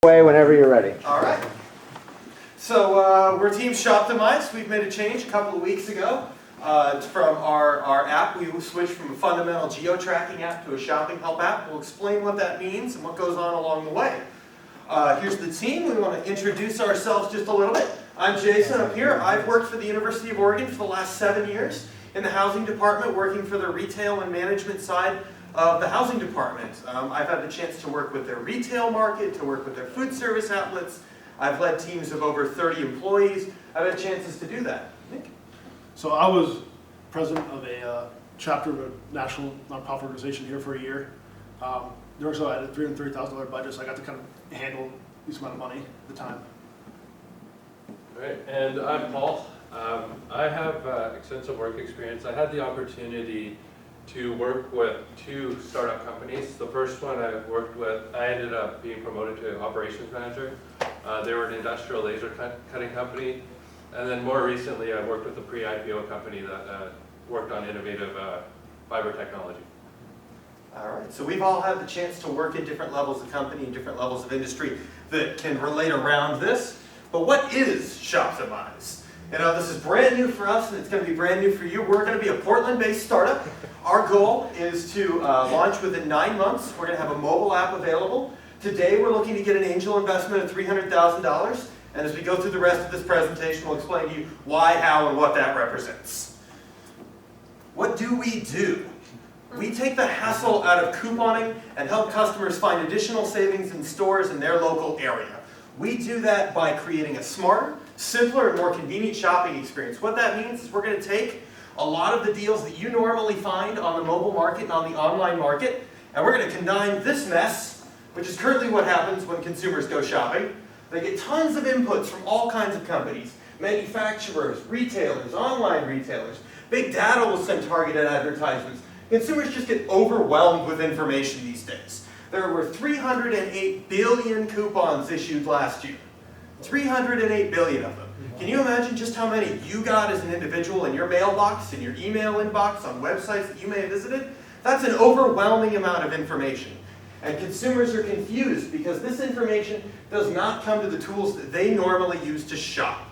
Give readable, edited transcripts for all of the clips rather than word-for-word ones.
Away whenever you're ready. All right. So we're Team Shoptimize. We've made a change a couple of weeks ago. From our app, we switched from a fundamental geo-tracking app to a shopping help app. We'll explain what that means and what goes on along the way. Here's the team. We want to introduce ourselves just a little bit. I'm Jason up here. I've worked for the University of Oregon for the last 7 years in the housing department, working for the retail and management side of the housing department. I've had the chance to work with their retail market, to work with their food service outlets. I've led teams of over 30 employees. I've had chances to do that. Nick? So I was president of a chapter of a national nonprofit organization here for a year. There also I had a $330,000 budget, so I got to kind of handle this amount of money at the time. All right, and I'm Paul. I have extensive work experience. I had the opportunity to work with 2 startup companies. The first one I worked with, I ended up being promoted to operations manager. They were an industrial laser cutting company. And then more recently, I worked with a pre-IPO company that worked on innovative fiber technology. All right, so we've all had the chance to work in different levels of company and different levels of industry that can relate around this. But what is Shoptimize? You know, this is brand new for us, and it's going to be brand new for you. We're going to be a Portland-based startup. Our goal is to launch within 9 months. We're going to have a mobile app available. Today, we're looking to get an angel investment of $300,000. And as we go through the rest of this presentation, we'll explain to you why, how, and what that represents. What do? We take the hassle out of couponing and help customers find additional savings in stores in their local area. We do that by creating a smarter, simpler, and more convenient shopping experience. What that means is we're going to take a lot of the deals that you normally find on the mobile market and on the online market, and we're going to combine this mess, which is currently what happens when consumers go shopping. They get tons of inputs from all kinds of companies, manufacturers, retailers, online retailers. Big data will send targeted advertisements. Consumers just get overwhelmed with information these days. There were 308 billion coupons issued last year. 308 billion of them. Can you imagine just how many you got as an individual in your mailbox, in your email inbox, on websites that you may have visited? That's an overwhelming amount of information. And consumers are confused because this information does not come to the tools that they normally use to shop.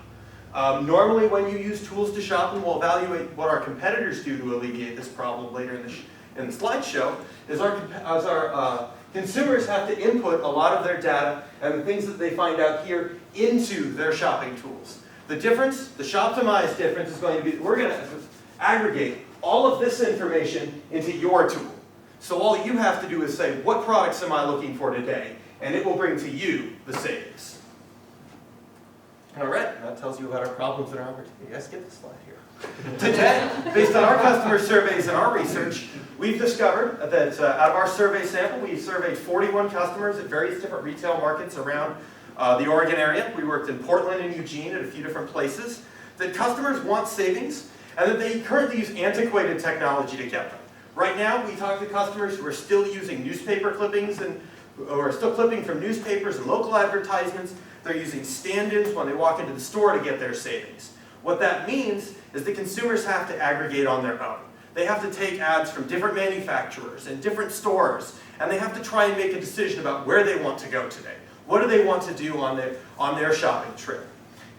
Normally when you use tools to shop, and we'll evaluate what our competitors do to alleviate this problem later in the slideshow, is our consumers have to input a lot of their data and the things that they find out here into their shopping tools. The difference, the Shoptimize difference, is going to be we're going to aggregate all of this information into your tool. So all you have to do is say, what products am I looking for today? And it will bring to you the savings. All right, that tells you about our problems and our opportunities. Let's get this slide here. Today, based on our customer surveys and our research, we've discovered that out of our survey sample, we surveyed 41 customers at various different retail markets around the Oregon area. We worked in Portland and Eugene at a few different places. That customers want savings and that they currently use antiquated technology to get them. Right now, we talk to customers who are still using newspaper clippings or are still clipping from newspapers and local advertisements. They're using stand-ins when they walk into the store to get their savings. What that means is that consumers have to aggregate on their own. They have to take ads from different manufacturers and different stores, and they have to try and make a decision about where they want to go today. What do they want to do on their shopping trip?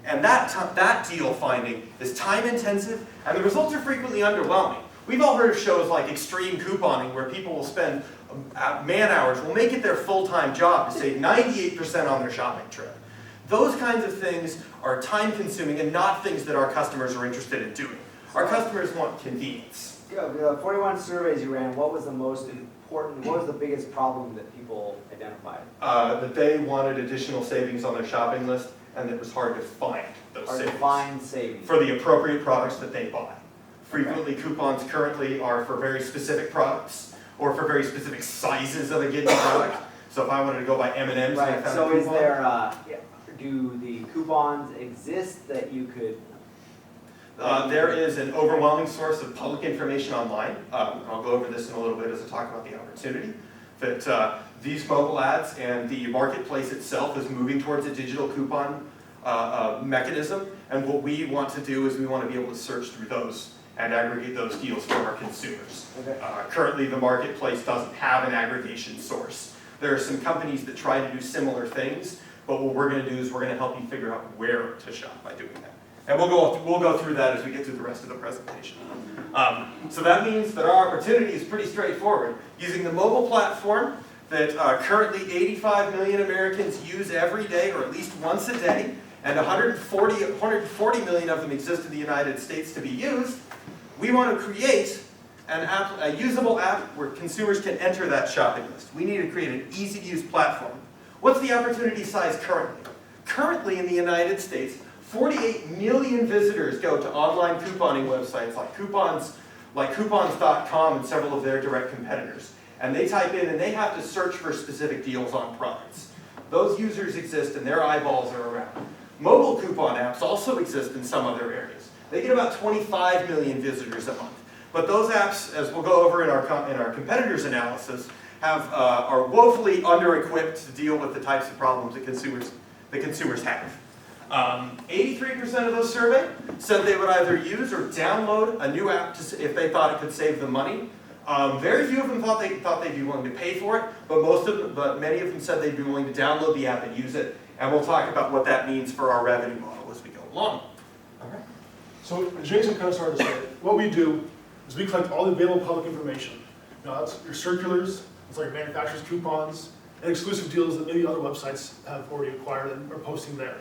And that deal finding is time-intensive, and the results are frequently underwhelming. We've all heard of shows like extreme couponing, where people will spend man-hours, will make it their full-time job to save 98% on their shopping trip. Those kinds of things are time-consuming and not things that our customers are interested in doing. Our customers want convenience. Yeah, the 41 surveys you ran, what was the most important, what was the biggest problem that people identified? That they wanted additional savings on their shopping list, and that it was hard to find those savings. Hard to find savings. For the appropriate products that they buy. Frequently, coupons currently are for very specific products, or for very specific sizes of a given product. So if I wanted to go buy M&Ms, right. and I found so a coupon. Is there, do the coupons exist that you could? There is an overwhelming source of public information online. I'll go over this in a little bit as I talk about the opportunity. That these mobile ads and the marketplace itself is moving towards a digital coupon mechanism. And what we want to do is we want to be able to search through those and aggregate those deals for our consumers. Okay. Currently, the marketplace doesn't have an aggregation source. There are some companies that try to do similar things, but what we're going to do is we're going to help you figure out where to shop by doing that. And we'll go through that as we get through the rest of the presentation. So that means that our opportunity is pretty straightforward. Using the mobile platform that currently 85 million Americans use every day, or at least once a day, and 140 million of them exist in the United States to be used, we want to create a usable app where consumers can enter that shopping list. We need to create an easy-to-use platform. What's the opportunity size currently? Currently in the United States, 48 million visitors go to online couponing websites like coupons.com and several of their direct competitors. And they type in and they have to search for specific deals on products. Those users exist and their eyeballs are around. Mobile coupon apps also exist in some other areas. They get about 25 million visitors a month. But those apps, as we'll go over in our competitors' analysis, are woefully under-equipped to deal with the types of problems that consumers have. 83% of those surveyed said they would either use or download a new app if they thought it could save them money. Very few of them thought they'd be willing to pay for it, but many of them said they'd be willing to download the app and use it. And we'll talk about what that means for our revenue model as we go along. All right. So Jason kind of started to say, what we do is we collect all the available public information. That's your circulars, it's like your manufacturer's coupons, and exclusive deals that maybe other websites have already acquired and are posting there.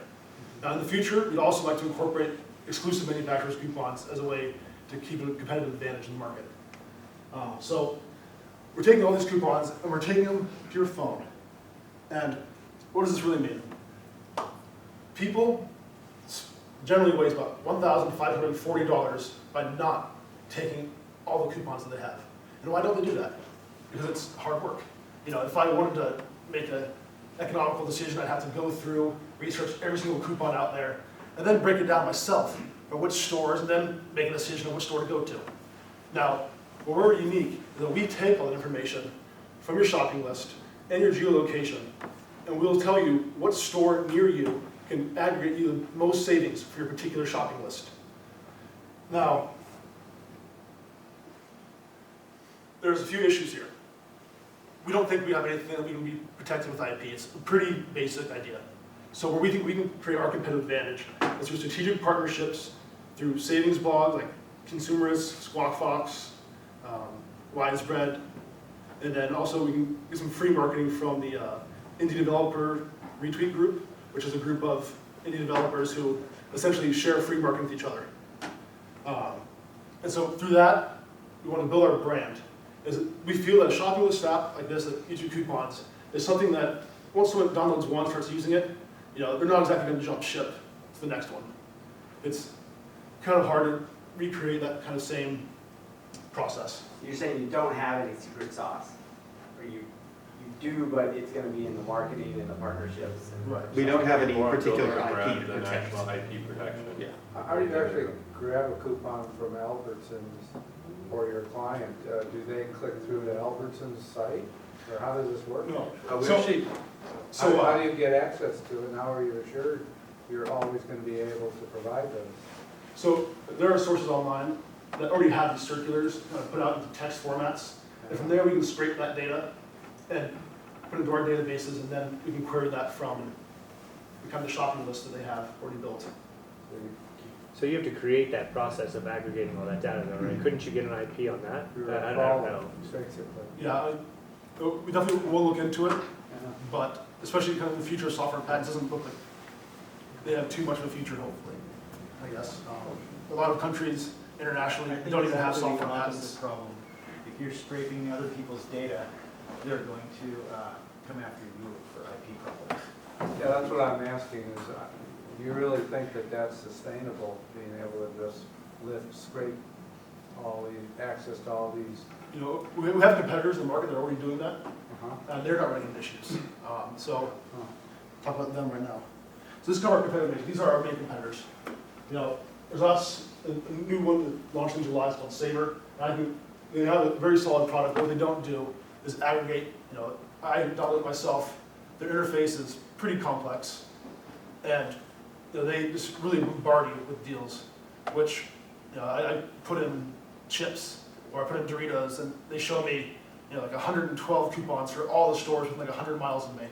Now in the future, we'd also like to incorporate exclusive manufacturer's coupons as a way to keep a competitive advantage in the market. So we're taking all these coupons and we're taking them to your phone. And what does this really mean? People generally waste about $1,540 by not taking all the coupons that they have. And why don't they do that? Because it's hard work. If I wanted to make an economical decision, I'd have to go through, research every single coupon out there, and then break it down myself for which stores, and then make a decision on which store to go to. Now, where we're unique is that we take all that information from your shopping list and your geolocation, and we'll tell you what store near you can aggregate you the most savings for your particular shopping list. Now, there's a few issues here. We don't think we have anything that we can be protected with IP. It's a pretty basic idea. So where we think we can create our competitive advantage is through strategic partnerships, through savings blogs like Consumerist, Squawk Fox, Widespread, and then also we can get some free marketing from the Indie Developer Retweet Group, which is a group of indie developers who essentially share free marketing with each other. And so through that, we want to build our brand. We feel that a shopping list app like this, that gives you coupons, is something that once someone downloads one, starts using it, they're not exactly going to jump ship to the next one. It's kind of hard to recreate that kind of same process. You're saying you don't have any secret sauce, or you do, but it's going to be in the marketing and the partnerships. And Right. We don't have any More particular building IP around to the protect. national IP protection. Yeah. How do you actually grab a coupon from Albertsons for your client? Do they click through the Albertsons site, or how does this work? No. We So- actually- So how do you get access to it, and how are you assured you're always going to be able to provide those? So there are sources online that already have these circulars put out into text formats. And from there, we can scrape that data and put it into our databases, and then we can query that from the kind of shopping list that they have already built. So you have to create that process of aggregating all that data, though, right? Couldn't you get an IP on that? You're I don't know. basically. Yeah, we definitely will look into it, but especially kind of the future of software patents doesn't look like they have too much of a future, hopefully, I guess. A lot of countries internationally don't even have software patents. Problem. If you're scraping other people's data, they're going to come after you for IP problems. Yeah, that's what I'm asking is, do you really think that that's sustainable, being able to just scrape all the access to all these? We have competitors in the market that are already doing that, Uh-huh. and they're not running into issues. So, talk about them right now. So this is our competitors. These are our main competitors. There's us, a new one that launched in July, it's called Sabre. And I think they have a very solid product. What they don't do is aggregate. I download it myself. Their interface is pretty complex, and they just really bombard you with deals, which I put in chips or I put in Doritos, and they show me like 112 coupons for all the stores within like 100 miles of me.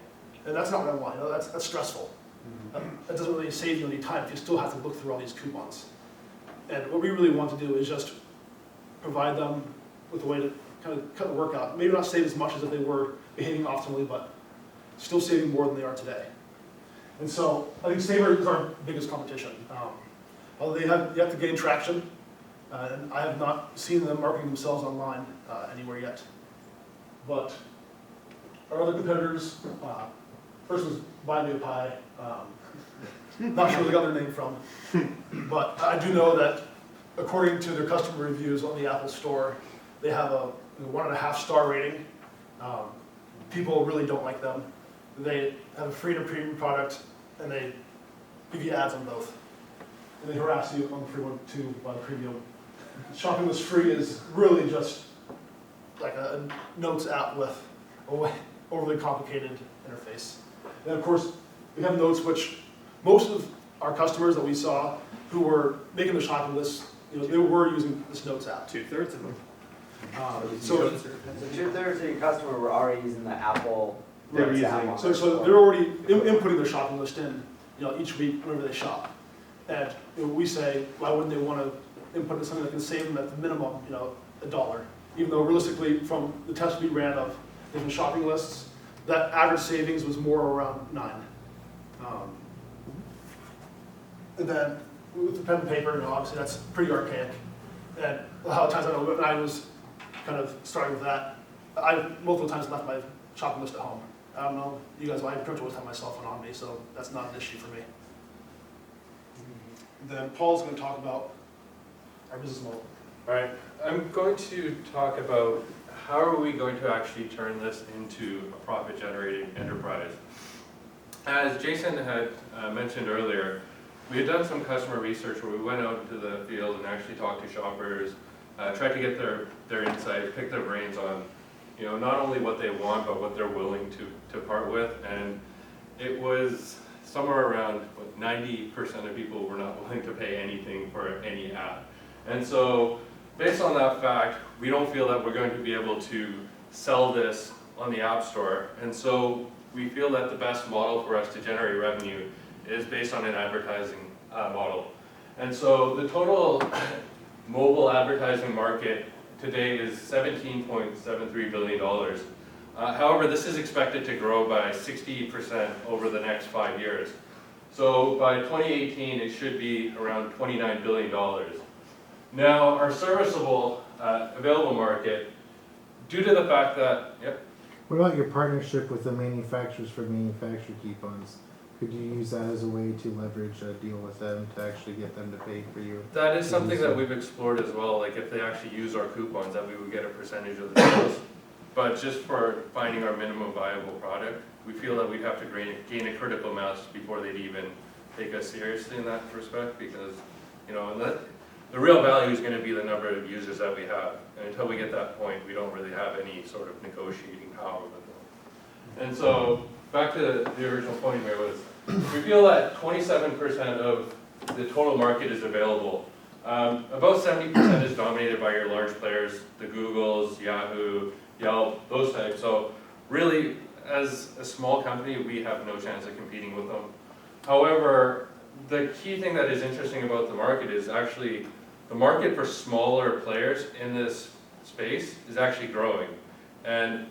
And that's not what I want, that's stressful. That doesn't really save you any time if you still have to look through all these coupons. And what we really want to do is just provide them with a way to kind of cut the work out. Maybe not save as much as if they were behaving optimally, but still saving more than they are today. And so I think Sabre is our biggest competition. Although you have to gain traction, and I have not seen them marketing themselves online anywhere yet. But our other competitors, first was Buy Me a Pie. Not sure where they got their name from, but I do know that according to their customer reviews on the Apple Store, they have a 1.5-star rating. People really don't like them. They have a free and a premium product, and they give you ads on both. And they harass you on the free one too by the premium. Shopping with free is really just like a notes app with a overly complicated interface. And of course, we have notes which most of our customers that we saw who were making the shopping list, they were using this notes app. 2/3 of them. So 2/3 of your customer were already using the Apple. They were Notes app using- on So, their so store. they're already inputting their shopping list in, each week whenever they shop. And we say, why wouldn't they want to input something that can save them at the minimum, $1? Even though realistically, from the test we ran of different shopping lists, that average savings was more around 9. And then with the pen and paper, obviously that's pretty archaic. And a lot of times I know when I was kind of starting with that, I multiple times left my shopping list at home. I don't know, you guys, I pretty much always have my cell phone on me, so that's not an issue for me. Then Paul's going to talk about our business model. All right, I'm going to talk about how are we going to actually turn this into a profit-generating enterprise. As Jason had mentioned earlier, we had done some customer research where we went out into the field and actually talked to shoppers, tried to get their insight, pick their brains on, not only what they want, but what they're willing to part with. And it was somewhere around 90% of people were not willing to pay anything for any app. And so based on that fact, we don't feel that we're going to be able to sell this on the App Store. And so we feel that the best model for us to generate revenue is based on an advertising model. And so the total mobile advertising market today is $17.73 billion. However, this is expected to grow by 60% over the next 5 years. So by 2018, it should be around $29 billion. Now, our serviceable available market, due to the fact that, What about your partnership with the manufacturers for manufacturer coupons? Could you use that as a way to leverage a deal with them to actually get them to pay for you? that is something that we've explored as well, like if they actually use our coupons, that we would get a percentage of the sales. But just for finding our minimum viable product, we feel that we'd have to gain a critical mass before they'd even take us seriously in that respect, because, the real value is going to be the number of users that we have. And until we get that point, we don't really have any sort of negotiating power with them. And so, back to the original point here was, we feel that 27% of the total market is available. About 70% is dominated by your large players, the Googles, Yahoo, Yelp, those types. So really, as a small company, we have no chance of competing with them. However, the key thing that is interesting about the market is actually the market for smaller players in this space is actually growing. And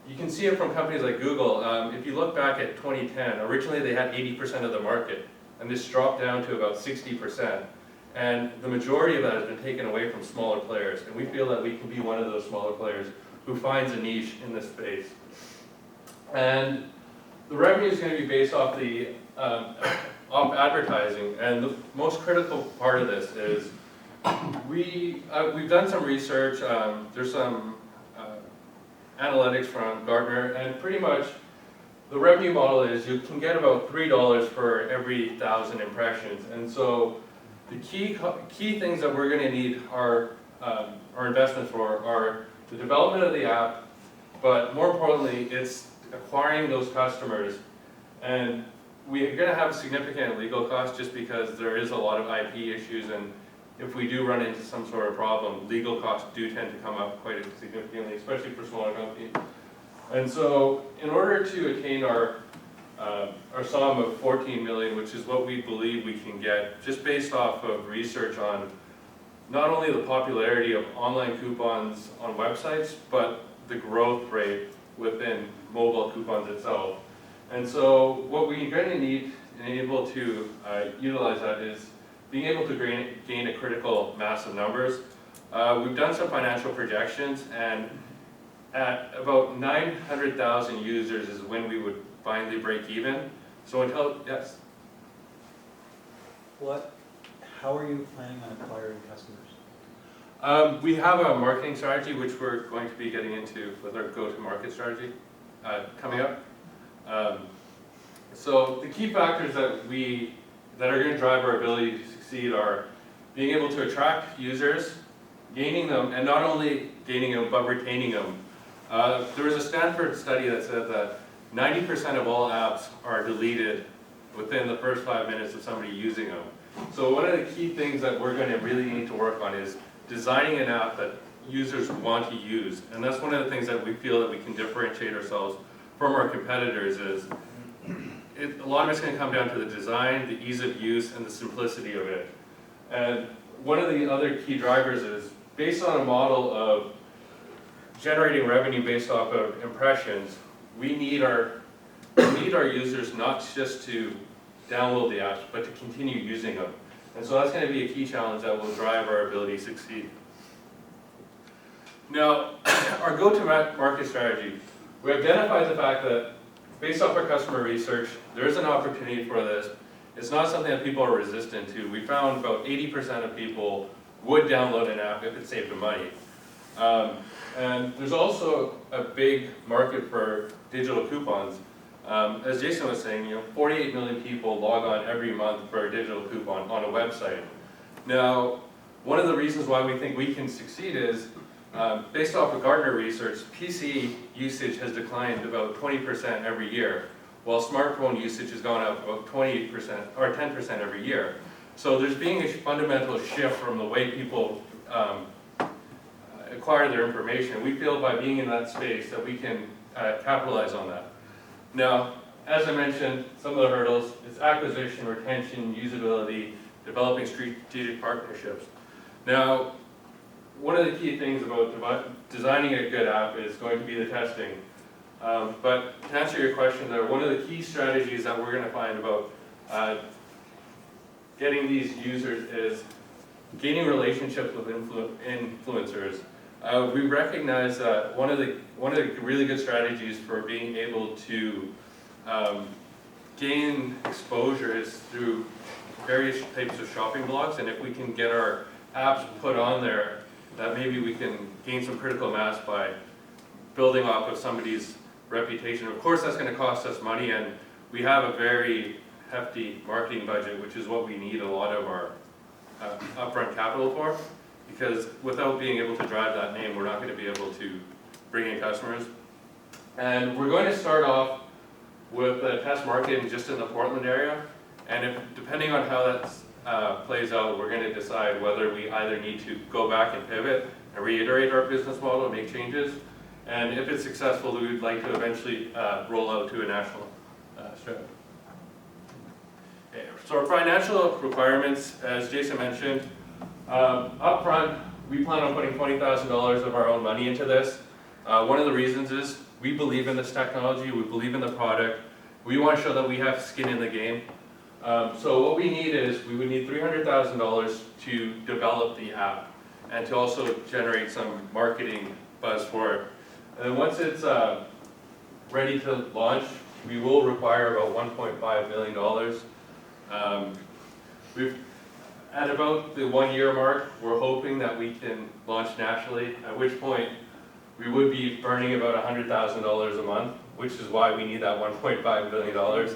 you can see it from companies like Google. If you look back at 2010, originally they had 80% of the market, and this dropped down to about 60%. And the majority of that has been taken away from smaller players. And we feel that we can be one of those smaller players who finds a niche in this space. And the revenue is going to be based off the off advertising. And the most critical part of this is we've done some research. There's some analytics from Gartner, and pretty much the revenue model is you can get about $3 for every 1,000 impressions. And so the key things that we're going to need our investments for are the development of the app, but more importantly, it's acquiring those customers. And we're going to have significant legal costs just because there is a lot of IP issues, and if we do run into some sort of problem, legal costs do tend to come up quite significantly, especially for smaller companies. And so in order to attain our sum of 14 million, which is what we believe we can get, just based off of research on not only the popularity of online coupons on websites, but the growth rate within mobile coupons itself. And so what we're going to need and able to utilize that is being able to gain a critical mass of numbers. We've done some financial projections, and at about 900,000 users is when we would finally break even. So until, yes? How are you planning on acquiring customers? We have a marketing strategy which we're going to be getting into with our go-to-market strategy coming up. So the key factors that are going to drive our ability to succeed are being able to attract users, gaining them, and not only gaining them but retaining them. There was a Stanford study that said that 90% of all apps are deleted within the first 5 minutes of somebody using them. So one of the key things that we're going to really need to work on is designing an app that users want to use. And that's one of the things that we feel that we can differentiate ourselves from our competitors is a lot of it's going to come down to the design, the ease of use, and the simplicity of it. And one of the other key drivers is based on a model of generating revenue based off of impressions, we need our users not just to download the apps, but to continue using them. And so that's going to be a key challenge that will drive our ability to succeed. Now, our go-to-market strategy, we identified the fact that based off our customer research, there is an opportunity for this. It's not something that people are resistant to. We found about 80% of people would download an app if it saved them money. And there's also a big market for digital coupons. As Jason was saying, 48 million people log on every month for a digital coupon on a website. Now, one of the reasons why we think we can succeed is, based off of Gartner research, PC usage has declined about 20% every year, while smartphone usage has gone up about 28% or 10% every year. So there's being a fundamental shift from the way people acquire their information. We feel by being in that space that we can capitalize on that. Now, as I mentioned, some of the hurdles is acquisition, retention, usability, developing strategic partnerships. Now, one of the key things about designing a good app is going to be the testing. But to answer your question there, one of the key strategies that we're going to find about getting these users is gaining relationships with influencers. We recognize that one of the really good strategies for being able to gain exposure is through various types of shopping blogs, and if we can get our apps put on there, that maybe we can gain some critical mass by building off of somebody's reputation. Of course, that's going to cost us money, and we have a very hefty marketing budget, which is what we need a lot of our upfront capital for, because without being able to drive that name, we're not going to be able to bring in customers. And we're going to start off with test marketing just in the Portland area, and depending on how that plays out, we're going to decide whether we either need to go back and pivot and reiterate our business model and make changes, and if it's successful, we would like to eventually roll out to a national strategy. Okay. So our financial requirements, as Jason mentioned, up front, we plan on putting $20,000 of our own money into this. One of the reasons is we believe in this technology, we believe in the product, we want to show that we have skin in the game. So what we need is, we would need $300,000 to develop the app and to also generate some marketing buzz for it. And then once it's ready to launch, we will require about $1.5 million. At about the 1 year mark, we're hoping that we can launch nationally, at which point we would be burning about $100,000 a month, which is why we need that $1.5 million.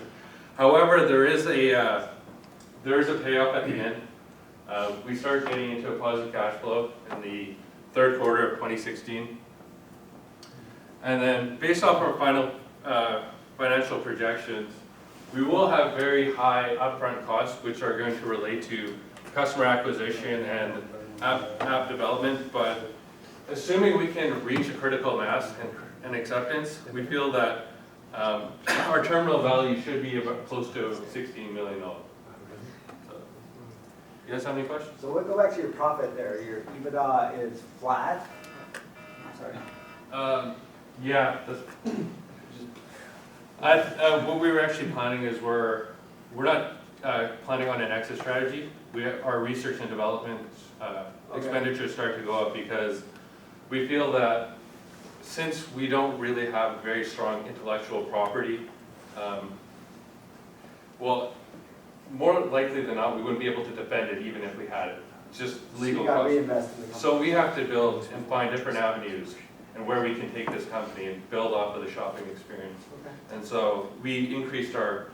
However, there is a payoff at the end. We start getting into a positive cash flow in the third quarter of 2016. And then based off our final financial projections, we will have very high upfront costs, which are going to relate to customer acquisition and app development, but assuming we can reach a critical mass and acceptance, we feel that our terminal value should be about close to $16 million. So, you guys have any questions? So we'll go back to your profit there. Your EBITDA is flat. Sorry. Yeah, what we were actually planning is we're not planning on an exit strategy. Our research and development expenditures start to go up because we feel that since we don't really have very strong intellectual property, well, more likely than not, we wouldn't be able to defend it even if we had it. It's just legal So you gotta costs. reinvest in the company. So we have to build and find different avenues and where we can take this company and build off of the shopping experience. Okay. And so we increased our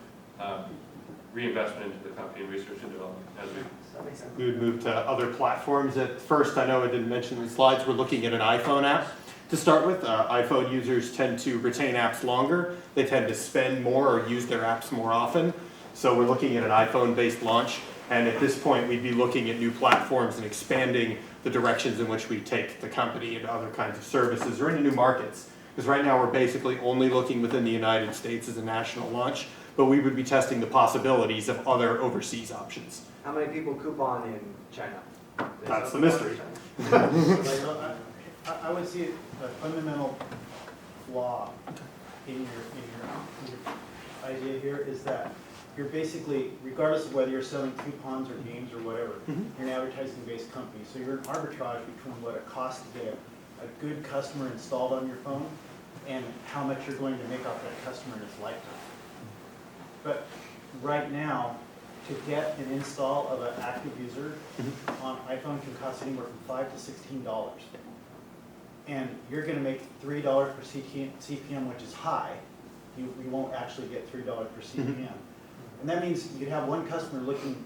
reinvestment into the company, research and development, as we. That makes sense. We would move to other platforms. At first, I know I didn't mention in the slides, we're looking at an iPhone app. To start with, iPhone users tend to retain apps longer. They tend to spend more or use their apps more often. So we're looking at an iPhone-based launch. And at this point, we'd be looking at new platforms and expanding the directions in which we take the company into other kinds of services or into new markets. Because right now, we're basically only looking within the United States as a national launch, but we would be testing the possibilities of other overseas options. How many people coupon in China? That's the mystery. I would see a fundamental flaw in your idea here is that you're basically, regardless of whether you're selling coupons or games or whatever, you're an advertising-based company. So you're an arbitrage between what it costs to get a good customer installed on your phone and how much you're going to make off that customer in its lifetime. But right now, to get an install of an active user on iPhone can cost anywhere from $5 to $16. And you're going to make $3 per CPM, which is high. You won't actually get $3 per CPM. And that means you'd have one customer looking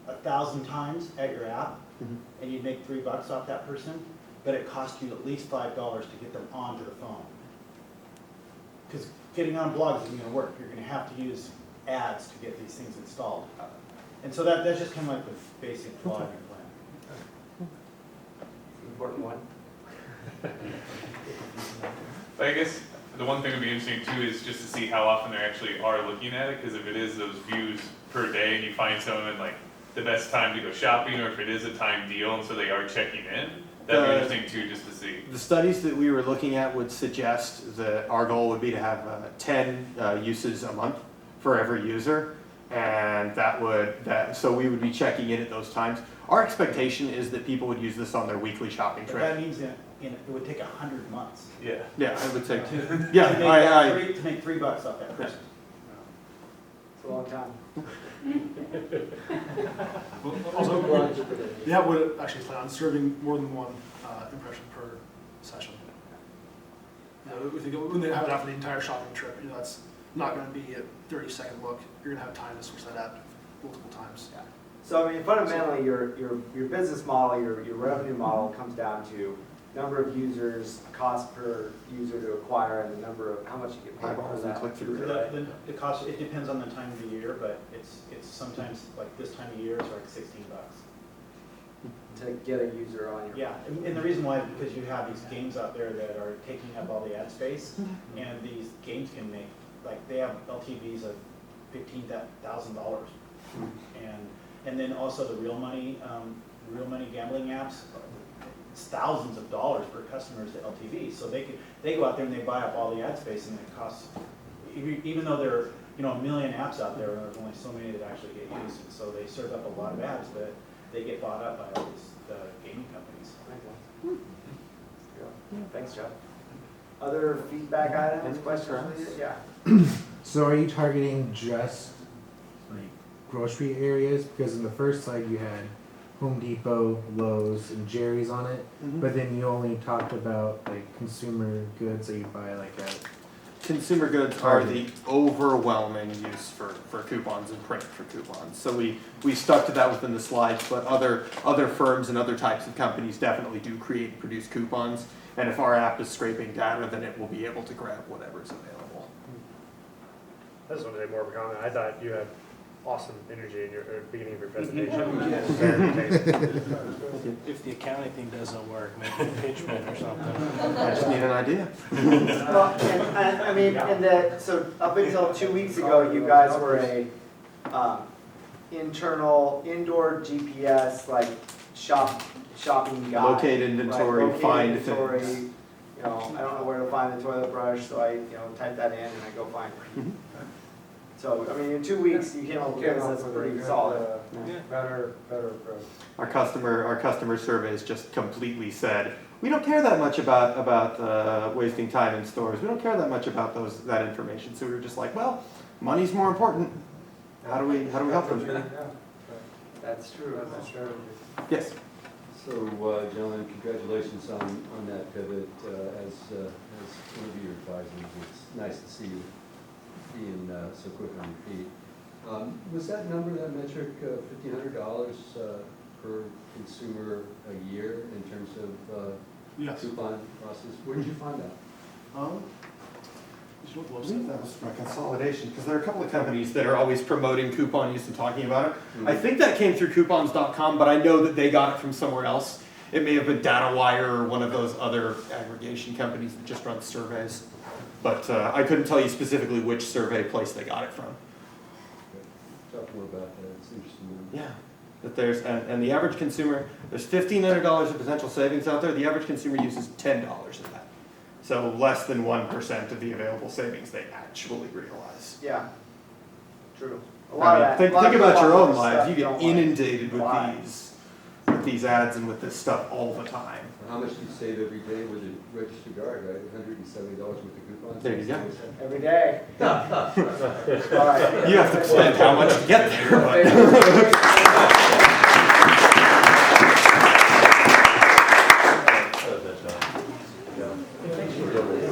1,000 times at your app, and you'd make $3 off that person, but it costs you at least $5 to get them onto the phone. Because getting on blogs isn't going to work. You're going to have to use ads to get these things installed. And so that's just kind of like the basic flaw in your plan. Important one. I guess the one thing that would be interesting too is just to see how often they actually are looking at it, because if it is those views per day and you find someone like the best time to go shopping, or if it is a time deal and so they are checking in, that'd be interesting too, just to see. The studies that we were looking at would suggest that our goal would be to have 10 uses a month for every user, and so we would be checking in at those times. Our expectation is that people would use this on their weekly shopping But trip. that means it would take 100 months. Yeah. Yeah, I would say. To make $3 off that person. It's a long time. Also, the app would actually plan on serving more than one impression per session. We think when they have it after the entire shopping trip, that's not going to be a 30-second look. You're going to have time to switch that app multiple times. Yeah. So I mean, fundamentally, your business model, your revenue model comes down to number of users, cost per user to acquire, and the number of how much you get paid for Eyeballs and that. click-through. The cost, it depends on the time of the year, but it's sometimes like this time of year is like $16. To get a user on your. Yeah, and the reason why is because you have these games out there that are taking up all the ad space, and these games can make, like, they have LTVs of $15,000, and then also the real money gambling apps, it's thousands of dollars per customer's LTV. So they go out there and they buy up all the ad space, and it costs, even though there are a million apps out there, there's only so many that actually get used, and so they serve up a lot of ads, but they get bought up by all these gaming companies. Thanks, Joe. Other feedback items, questions? Yeah. So are you targeting just like grocery areas? Because in the first slide you had Home Depot, Lowe's, and Jerry's on it, but then you only talked about like consumer goods that you buy like at. Consumer goods are the overwhelming use for coupons and print for coupons. So we stuck to that within the slides, but other firms and other types of companies definitely do create and produce coupons. And if our app is scraping data, then it will be able to grab whatever is available. I just wanted to say more of a comment. I thought you had awesome energy in your beginning of your presentation. If the accounting thing doesn't work, maybe pitch one or something. I just need an idea. Well, and I mean, so up until 2 weeks ago, you guys were a internal indoor GPS like shopping guide. Locate inventory, right? Locate find inventory, things. You know, I don't know where to find the toilet brush, so I type that in and I go find it. Mhm. So I mean, in 2 weeks, you came up with this. That's pretty solid. Better approach. Our customer surveys just completely said, we don't care that much about wasting time in stores. We don't care that much about that information. So we were just like, well, money's more important. How do we help them? That's true. That's true. Yes. So, gentlemen, congratulations on that pivot. As one of your advisors, it's nice to see you being so quick on your feet. Was that number, that metric, $1,500 per consumer a year in terms of Yes. coupon process? Where did you find that? Just look I close. believe that was from a consolidation, because there are a couple of companies that are always promoting coupon use and talking about it. I think that came through coupons.com, but I know that they got it from somewhere else. It may have been DataWire or one of those other aggregation companies that just run surveys. But I couldn't tell you specifically which survey place they got it from. Talk more about that, it's interesting. Yeah. That there's, and the average consumer, there's $1,500 of potential savings out there. The average consumer uses $10 of that. So less than 1% of the available savings they actually realize. Yeah. True. A I lot mean, of that. think a lot of about your people own on lives. stuff You get don't like inundated with buy. these ads and with this stuff all the time. How much do you save every day with a registered guard, right? $170 worth of coupons? There you go. Every day. All right. You have to spend how much to get there, but.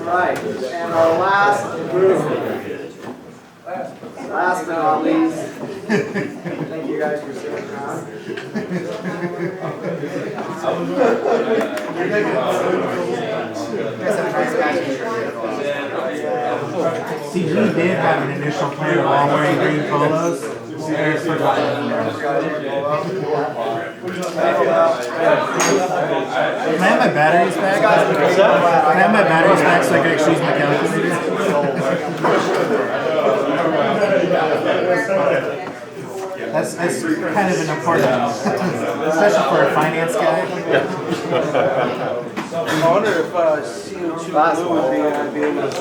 All right, and our last group, last but not least, thank you guys for sitting around. See, we did have an initial plan of all wearing green polos. There's forgotten. Can I have my batteries back? Can I have my batteries back so I can actually use my calculator? That's kind of an important, especially for a finance guy. I wonder if CO2 blue would be able to